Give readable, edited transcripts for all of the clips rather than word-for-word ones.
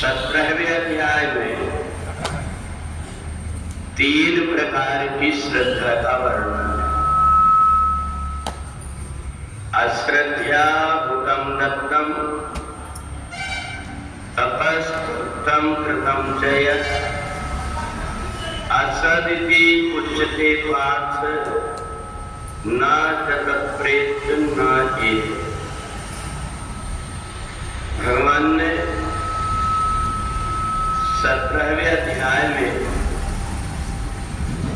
17वें अध्याय में 3 प्रकार की श्रद्धा का वर्णन है। अश्रद्धा भूतम दत्तम तपस्तम कृतम चय असदिति उच्यते पार्थ न तत्प्रेत न चेत। भगवान ने 17वें अध्याय में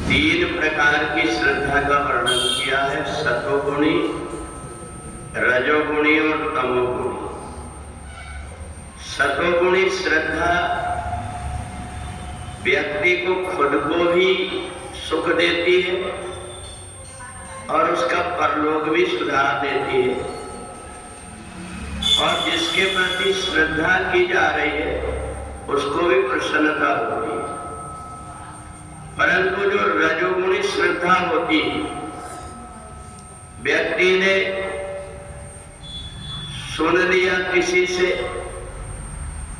3 प्रकार की श्रद्धा का वर्णन किया है, सतोगुणी, रजोगुणी और तमोगुणी। सतोगुणी श्रद्धा व्यक्ति को खुद को भी सुख देती है और उसका परलोक भी सुधार देती है, और जिसके प्रति श्रद्धा की जा रही है उसको भी प्रसन्नता होती है। परंतु जो रजोगुणी श्रद्धा होती है, व्यक्ति ने सुन लिया किसी से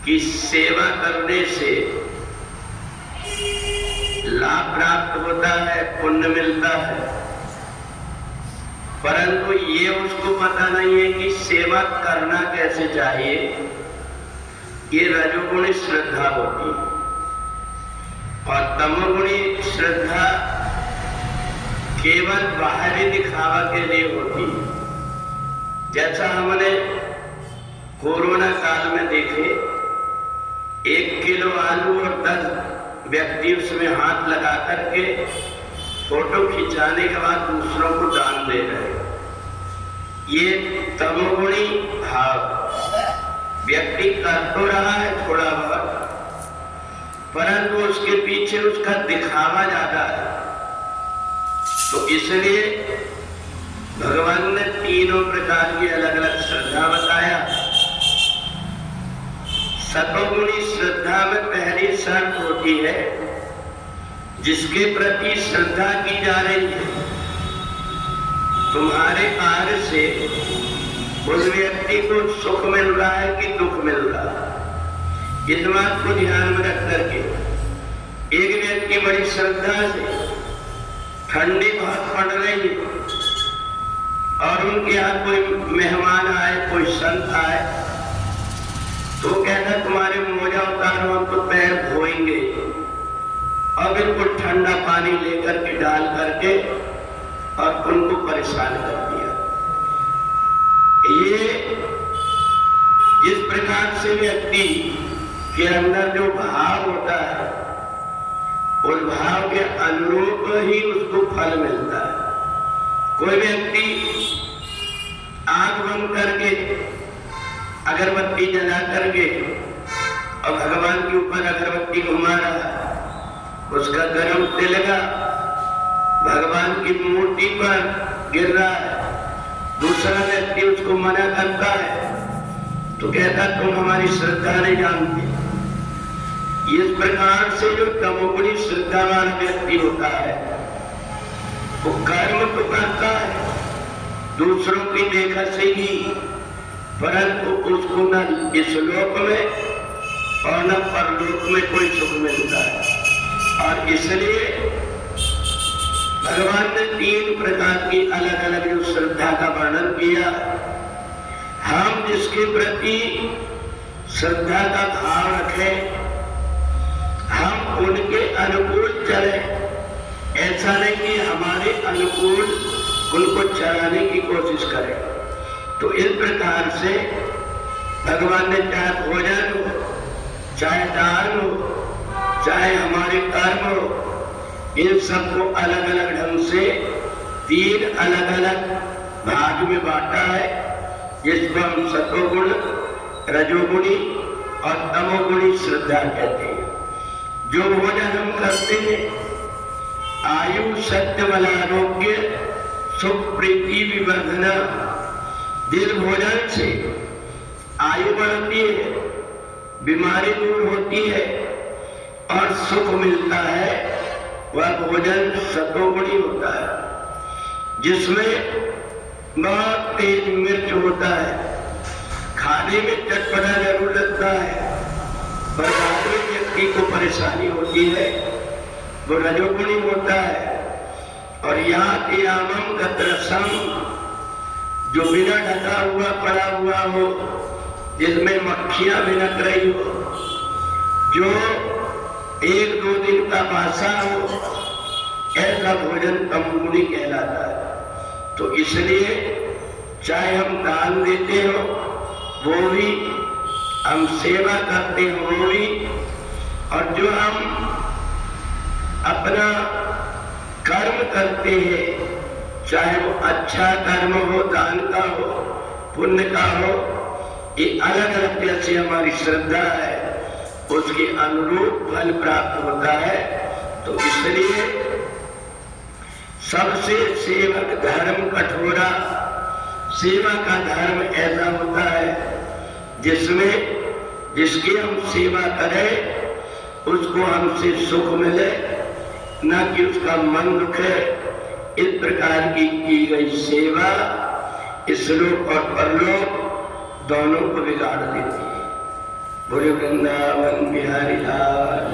कि सेवा करने से लाभ प्राप्त होता है, पुण्य मिलता है, परंतु ये उसको पता नहीं है कि सेवा करना कैसे चाहिए। ये रजोगुणी श्रद्धा होती है। और तमोगुणी श्रद्धा केवल बाहरी दिखावा के लिए होती है। जैसा हमने कोरोना काल में देखे, 1 किलो आलू और 10 व्यक्ति उसमें हाथ लगा करके फोटो खिंचाने के बाद दूसरों को दान दे रहे। ये तमोगुणी भाव। व्यक्ति कर तो रहा है थोड़ा बहुत, परंतु उसके पीछे उसका दिखावा ज्यादा है। तो इसलिए भगवान ने 3 प्रकार की अलग अलग श्रद्धा बताया। सतोगुणी श्रद्धा में पहली शर्त होती है, जिसके प्रति श्रद्धा की जा रही है, तुम्हारे कार्य से उस व्यक्ति को सुख मिल रहा है कि दुख मिल रहा है। इस बात को ध्यान में रख करके एक व्यक्ति बड़ी श्रद्धा से, ठंडी बहुत पड़ रही है और उनके यहाँ कोई मेहमान आए, कोई संत आए, तो कहता तुम्हारे मोजा उतारो, हम तो पैर धोएंगे, और बिल्कुल ठंडा पानी लेकर के डाल करके और उनको परेशान कर दिया। ये जिस प्रकार से व्यक्ति के अंदर जो भाव होता है, उस भाव के अनुरूप ही उसको फल मिलता है। कोई व्यक्ति आंख बंद करके अगरबत्ती जला करके और भगवान के ऊपर अगरबत्ती घुमा रहा है, उसका गर्म तिलका भगवान की मूर्ति पर गिर रहा है, दूसरा व्यक्ति उसको मना करता है तो कहता तुम हमारी श्रद्धा नहीं जानते। इस प्रकार से जो तमोगुणी श्रद्धा वाला व्यक्ति होता है, वो कर्म तो करता है दूसरों की देखा से ही, परंतु उसको न इस लोक में और न परलोक में कोई सुख मिलता है। और इसलिए भगवान ने 3 प्रकार की अलग अलग जो श्रद्धा का वर्णन किया। हम जिसके प्रति श्रद्धा का भाव रखें, हम उनके अनुकूल चले। ऐसा नहीं कि हमारे अनुकूल उनको चलाने की कोशिश करें। तो इस प्रकार से भगवान ने चाहे भोजन हो, चाहे दान हो, चाहे हमारे कर्म हो, इन सबको अलग अलग ढंग से 3 अलग अलग भाग में बांटा है, जिसको हम सतोगुण, रजोगुणी और तमोगुणी श्रद्धा कहते हैं। जो भोजन हम करते हैं, आयु, सत्य, बल, आरोग्य, सुख, प्रीति, विवर्धना, जिस भोजन से आयु बढ़ती है, बीमारी दूर होती है और सुख मिलता है, वह भोजन सतोगुणी होता है। जिसमें बहुत तेज मिर्च होता है, खाने में चटपटा जरूर लगता है, पर धार्मिक व्यक्ति को परेशानी होती है, वो रजोगुणी होता है। और यहाँ के आमम गत्रसम, जो बिना ढका हुआ पड़ा हुआ हो, जिसमें मक्खियां भिनक रही हो, जो 1-2 दिन का बासा हो, ऐसा भोजन तमगुणी कहलाता है। तो इसलिए चाहे हम दान देते हो वो भी, हम सेवा करते हो वो भी, और जो हम अपना कर्म करते हैं, चाहे वो अच्छा कर्म हो, दान का हो, पुण्य का हो, ये अलग अलग जैसे हमारी श्रद्धा है उसके अनुरूप फल प्राप्त होता है। तो इसलिए सबसे सेवक धर्म कठोरा, सेवा का धर्म ऐसा होता है जिसकी हम सेवा करें उसको हमसे सुख मिले, न कि उसका मन दुखे। इस प्रकार की गई सेवा इस लोक और परलोक दोनों को बिगाड़ देती है। बोले वृंदावन बिहारी लाल।